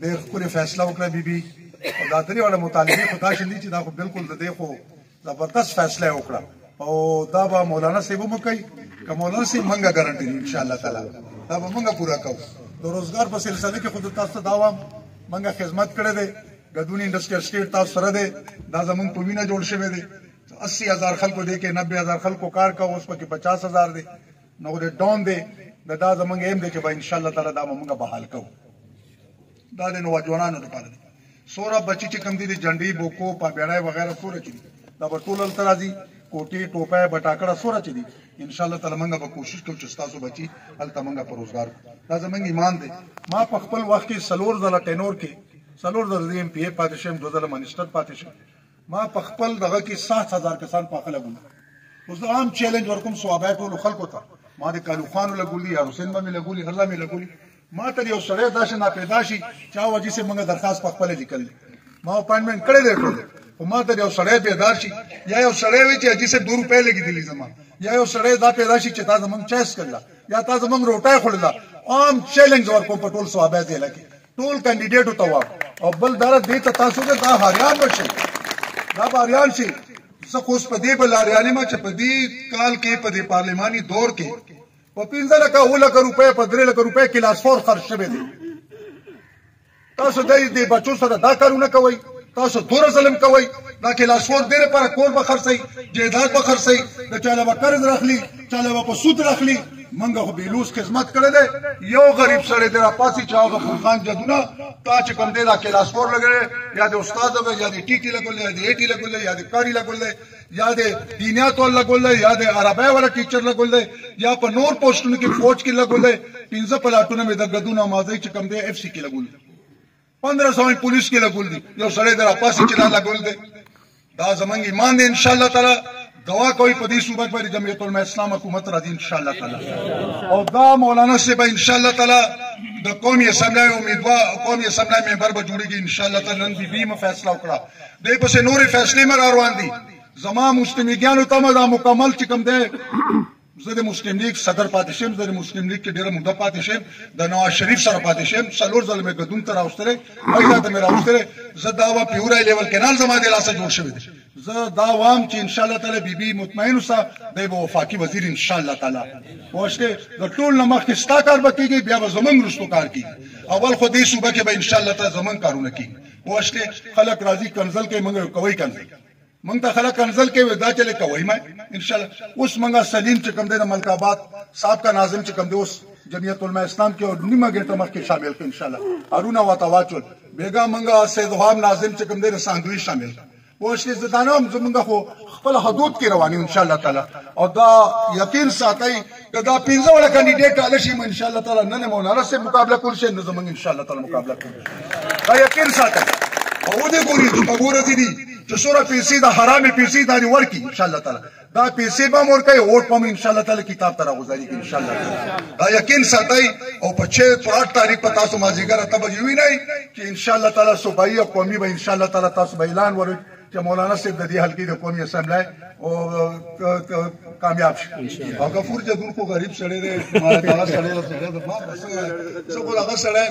ډېر ښکلې فیصله وکړه بیبي او دا درې واړه مطالبې خو داسې دي چې دا خو بالکل د دې خو زبردست فیصله یې وکړه او دا به مولانا صاحب هم وکوي که مولانا صاحب منګه ګارنټي دي انشاءالله تعالی دا به منګه پوره کوو د روزګار په سلسله کې خو د تاسو ته دا وایم منګه خدمت کړی دی ګدون انډسټریل اسټیټ تاسو سره دی دا زمونږ په وینه جوړ شوی دی 80,000 خلکو دی کې 90,000 خلکو کار کوي اوس پکې 50,000 دی نو د ډاون دی دا زمونږ ایم دی چې به انشاءالله تعالی دا به مونږ بحال کوو دا د نوجوانانو لپاره دی سوره بچی چې کوم دي د جنډۍ بوکو پابېړی وغیره سوره چې دي دا به ټول هلته راځي کوټې ټوپی بټاکړه سوره چې دي انشاءالله تعالی موږ به کوشش کوو چې ستاسو بچي هلته موږ په روزګار دا زموږ ایمان دی ما په خپل وخت کې 4 ځله ټینور کې 4 ځله د ایم پی ای پاتې شم 2 ځله منسټر پاتې شم ما په خپل دغه کې 7,000 کسان پاخه لګول اوس د عام چیلنج ورکوم صوابای ټولو خلکو ته ما د کالو خانو لګولي یا حسین به مې لګولي هر ځای مې لګولي ما ته یو سړی داسې ناپیدا شي چا وجې سې موږ درخواست په خپله لیکلی ما اپاینټمنټ کړی دی ټول خو ما ته یو سړی پیدا شي یا یو سړی وي چې حاجي صاحب 2 روپۍ لګېدلي زما یا یو سړی دا پیدا شي چې تا زموږ چایس کړله یا تا زموږ روټۍ خوړله عام چیلنج ورکوم په ټول صوابای ضلع کې ټول کینډیډیټو ته وایم او بل دا دې ته تاسو کې دا حاریان به شئ دا به حاریان شي زه خو اوس په دې به لاریان یم چې په دې کال کې په دې پارلماني دور کې په 15 لکه 7 لکه روپۍ په 3 لکه روپۍ کلاس 4 خرج شوی دی تاسو د بچو سره دا کارونه کوئ تاسو دوره ظلم کوئ دا کلاس 4 دې لپاره کور به خرڅئ جایداد به خرڅئ د چا له به قرض راخلي چا له به په سود راخلي منګه خو بیلوس خدمت کړی دی یو غریب سړی دی راپاسي چې هغه خان جدونه تا چې کوم دی دا کلاس 4 لګولی یا د استاد یا د ټي ټي لګولی یا د اے ټي لګولی یا د کاري لګولی یا د دینیات ول لګولی یا د عربی والا ټیچر لګولی یا په نور پوسټونو کې فوج کې لګولی 15 پلاټونه مې د ګدون او مازی چې کوم دی اف سی کې لګول 1500 پولیس کې لګول دي یو سړی دی راپاسي چې دا لګول دی دا زمونږ ایمان دی انشاءالله تعالی دعا کوي په دې صوبه باندې جمعیت العلماء اسلام حکومت راځي انشاءالله تعالی او دا مولانا صاحب انشاءالله تعالی د قومي اسمبلی امیدوار قومي اسمبلی ممبر به جوړیږي انشاءالله تعالی نن بي فیصله وکړه دې پسې نورې فیصلې مې روان دي زما مسلمانانو ته دا مکمل چې کوم دی زه د مسلم لیگ صدر پاتې شم زه د مسلم لیگ کې ډېره موده پاتې شم د نواز شریف سره پاتې شم 4 ځله مې ګدون ته راوستلی پیدا ته مې راوستلی زه دا وه پیوری لیول کینال زما د لاسه جوړ شوی دی زه دا وایم چې انشاءالله تعالی بیبي مطمئن اوسه دی به وفاقي وزیر انشاءالله تعالی پوه د ټول نه مخکې ستا کار به کېږي بیا به زموږ وروستو کار کېږي اول خو دې صوبه کې به انشاءالله تعالی زموږ کارونه کېږي پوه خلک راځي کنزل کوي موږ کوئ کنزل موږ ته خلک کنزل کوي دا چلې کوئ ما انشاءالله اوس موږ سلیم چې کوم دی د ملک آباد صاحب کا ناظم چې کوم دی اوس جمعیت العلماء اسلام کې او نیمه ګنټه مخکې شامل کړ انشاءالله هارون ورته واچول بیګا موږ سید وهاب ناظم چې کوم دی د ساندوی شامل کړ پوښتې زدانه هم زمونږ خو خپل حدود کې رواني انشاءالله تعالی او دا یقین ساتئ که دا 15 وړه کاندیډیټ حاله شي انشاءالله تعالی نه مولانا صاحب مقابله کول شي نه زمونږ انشاءالله تعالی مقابله کوو دا یقین ساتئ او دې ګوري چې په ګوره دي چې څومره پیسې د حرامې پیسې دا دې ورکړي انشاءالله تعالی دا پیسې به هم ورکوي اوټ به هم انشاءالله تعالی کتاب ته راغوځارېږي انشاءالله تعالی دا یقین ساتئ او په 8 تاریخ په تاسو مازدیګر اته بجې وینئ چې انشاءالله تعالی صوبایي او قومي به انشاءالله تعالی تاسو به اعلان ورکړي چې مولانا صاحب د دې حلقې د قومي اسمبلی او کامیاب شي او غفور جدون خو غریب سړی دی مالا تعالی سړی له سړی د ما زه خو هغه سړی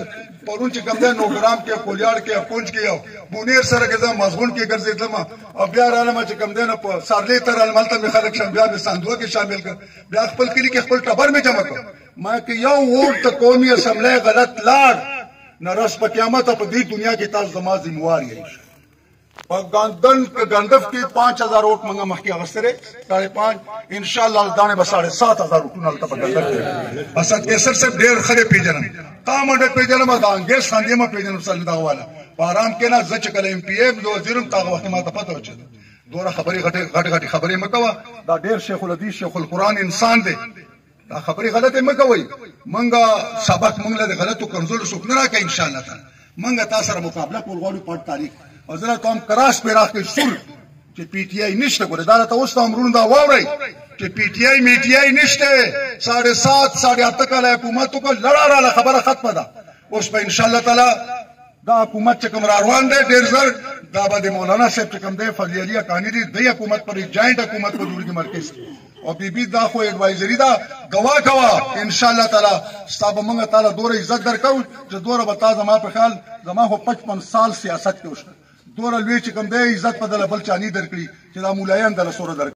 پرون چې کوم دی نوګرام کې کولیاړ کې کونج کې یو بونیر سره کې زه مزغون کې ګرځېدلم او بیا رالم چې کوم دی نو په سارلې ته رالم هلته مې خلک شم بیا مې ساندوه کې شامل کړ بیا خپل کلي کې خپل ټبر مې جمع کړ ما کې یو ووټ د قومي اسمبلی غلط لاړ نه رس په قیامت په دې دنیا کې تاسو زما ذمہوار یې په ګندف کې 5000 ووټ موږ مخکې اغوستلی 5.5 انشاءالله دانې به 7,500 ووټونه هلته په ګندف کې اسد کیسر صاحب ډېر ښه دی پیژنم تا ما ډېر پیژنم د انګریز خاندې ما پیژنم سل دغه والا په ارام کې نه زه چې کله ایم پی ایم د وزیر یم هغه وخت ما ته پته وه چې دومره خبرې غټې خبرې مه کوه دا ډېر شیخ الحدیث شیخ القرآن انسان دی دا خبرې غلطې مه کوئ موږ سبق موږ له د غلطو کنزلو څوک نه راکوي انشاءالله تعالی موږ تا سره مقابله کول غواړو په تاریخ او زه راته هم کراس پیراخ کې سور چې پی ټي آی نشته ګوره دا راته اوس ته امرونه دا واورئ چې پی ټي آی می ټي آی نشته 7.5 8.5 کاله حکومت وکړه لړا راله خبره ختمه ده اوس په انشاءالله تعالی دا حکومت چې کوم را روان دی ډېر زر دا به د مولانا صاحب چې کوم دی فضل علي حقاني دی د حکومت پر جاینټ حکومت په جوړیږي مرکز او بیبي دا خو ایڈوایزري دا گواه کوا ان شاء الله تعالی ستا به موږ تعالی دوره عزت درکو چې دوره به تا زما په خیال زما خو 55 سال سیاست کې وشو دوره لوی چې کوم دی عزت په دله بل چا نه درکړي چې دا مولایان دله سوره درکړي